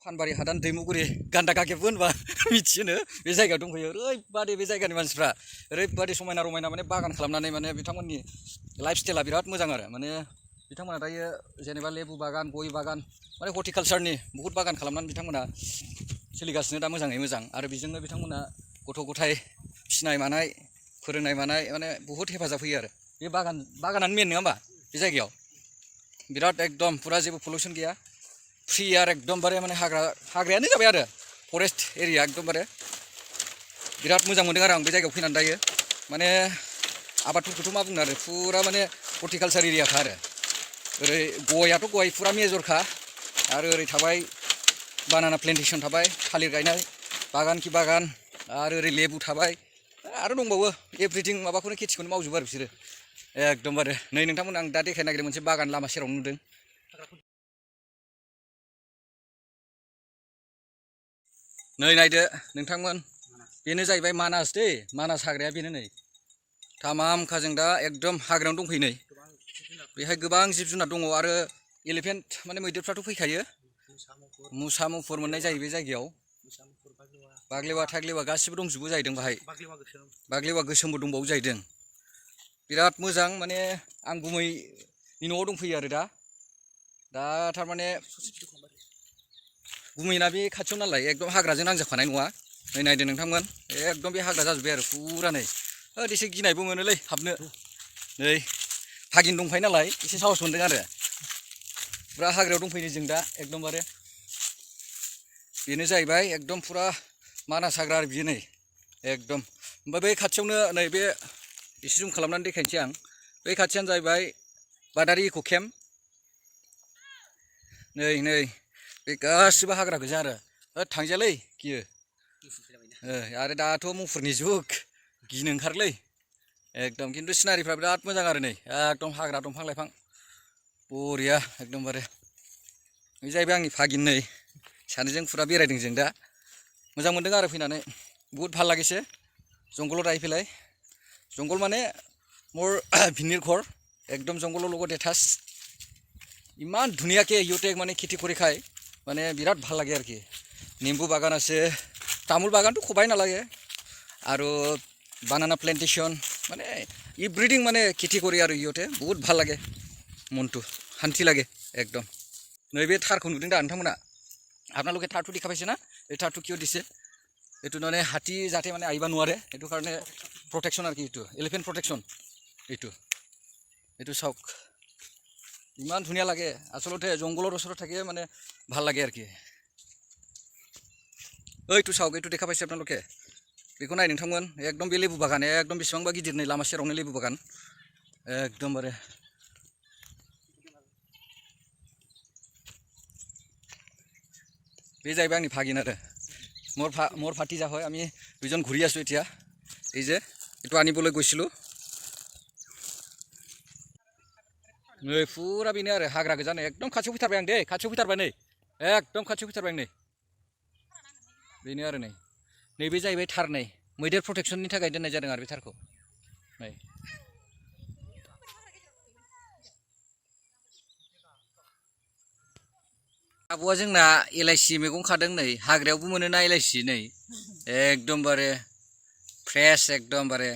फानबारि हादान दैमुगुरि गान्दा गागेबबो होनबा मिथियोनो बे जायगायाव दंफैयो ओरैबादि बे जायगानि मानसिफ्रा ओरैबादि समायना रमायना माने बागान खालामनानै माने बिथांमोननि लाइफ स्टाइला बिराद मोजां आरो माने बिथांमोना दायो जेनेबा लेबु बागान गय बागान माने हर्टिकालचारनि बहुत बागान खालामनानै बिथांमोना सोलिगासिनो दा मोजाङै मोजां आरो बेजोंनो बिथांमोना गथ' गथाय फिसिनाय मानाय फोरोंनाय मानाय माने बहुत हेफाजाब होयो आरो बे बागानानो मेन नङा होमबा बे जायगायाव बिराद एकदम फुरा जेबो पलिउसन गैया फ्रि आरो एकदमबारे माने हाग्रायानो जाबाय आरो फरेस्ट एरिया एकदमबारे बिराद मोजां मोनदों आरो आं बे जायगायाव फैनानै दायो माने आबादफोरखौथ' मा बुंनो आरो फुरा माने हर्टिकालचार एरियाखा आरो ओरै गयाथ' गय फुरा मेजरखा आरो ओरै थाबाय बानाना प्लेन्टेसन थाबाय थालिर गायनाय बागान कि बागान आरो ओरै लेबु थाबाय आरो दंबावो एभ्रिथिं माबाखौनो खेथिखौनो मावजोबो आरो बिसोरो एकदमबारे नै नोंथांमोन आं दा देखायनो नागिरदों मोनसे बागान लामा सेरावनो नुदों नै नायदो नोंथांमोन बेनो जाहैबाय मानास दै मानास हाग्राया बेनो नै थामामखा जों दा एकदम हाग्रायावनो दंफैयो नै बेहाय गोबां जिब जुनार दङ आरो एलिफेन्ट माने मैदेरफ्राथ' फैखायो मुसा मुफुर मोननाय जायो बे जायगायाव बाग्लेवा थाग्लेवा गासिबो दंजोबो जाहैदों बाहाय बाग्लेवा गोसोमबो दंबावो जाहैदों बिराद मोजां माने आं गुमैनि न'आव दंफैयो आरो दा थारमाने गुमैना बे खाथियाव नालाय एकदम हाग्राजों नांजाबखानाय नङा नै नायदो नोंथांमोन एकदम बे हाग्रा जाजोब्बाय आरो फुरा नै एसे गिनायबो मोनोलै हाबनो नै भागिन दंखायो नालाय एसे साहस मोनदों आरो फुरा हाग्रायाव दंफैयो जों दा एकदमबारे बेनो जाहैबाय एकदम फुरा मानास हाग्रा आरो बियो नै एकदम ओमफ्राय बै खाथियावनो नै बे एसे जुम खालामनानै देखायनोसै आं बै खाथियानो जाहैबाय बादारि इक' केम्प नै बे गासिबो हाग्रा गोजा आरो थांजायालै गियो आरो दाथ' मुफुरनि जुग गिनो ओंखारोलै एकदम खिन्थु सिनारिफ्रा बिराद मोजां आरो नै एकदम हाग्रा दंफां लाइफां बरिया एकदमबारे बे जाहैबाय आंनि भागिन नै सानैजों फुरा बेरायदों जों दा मोजां मोनदों आरो फैनानै बहुत ভাল লাগিছে जंगलाव दायो फैलाय जंगल माने মোৰ ভিনিৰ एकदम जंगলৰ লগত এটাচ ইমান ধুনীয়াকৈ ইহঁতে মানে খেতি কৰি খায় মানে বিৰাট ভাল লাগে আৰু কি নিম্বু বাগান আছে তামোল বাগানটো খবাই নালাগে আৰু বানানা প্লেন্টেশ্যন মানে ইভ্ৰিথিং মানে খেতি কৰি আৰু ইহঁতে বহুত ভাল লাগে মনটো শান্তি লাগে একদম নৈবে थारखौ नुदों दा नोंथांमोना আপোনালোকে थारটো দেখা পাইছে না এই थारটো কিয় দিছে এইটো মানে হাতী যাতে মানে আহিব নোৱাৰে এইটো কাৰণে প্ৰটেকশ্যন আৰু কি এইটো এলিফেণ্ট প্ৰটেকশ্যন এইটো চাওক ইমান ধুনীয়া লাগে আচলতে জংগলৰ ওচৰত থাকে মানে ভাল লাগে আৰু কি এইটো চাওক এইটো দেখা পাইছে আপোনালোকে बेखौ नाय नोंथांमोन एकदम बे लेबु बागान एकदम बेसेबांबा गिदिर नै लामा सेरावनो लेबु बागान एकदमबारे बे जाहैबाय आंनि भागिन आरो মোৰ ভাতিজা হয় আমি দুজন ঘূৰি আছোঁ এতিয়া এই যে এইটো আনিবলৈ গৈছিলোঁ नै फुरा बेनो आरो हाग्रा गोजा नै एकदम खाथियाव फैथारबाय आं दे खाथियाव फैथारबाय नै एकदम खाथियाव फैथारबाय नै बेनो आरो नै नैबे जाहैबाय थार नै मैदेर प्रटेक्शननि थाखाय दोननाय जादों आरो बे थारखौ नै आबौआ जोंना एलाइसि मैगं खादों नै हाग्रायावबो मोनोना एलाइसि नै एकदमबारे फ्रेश एकदमबारे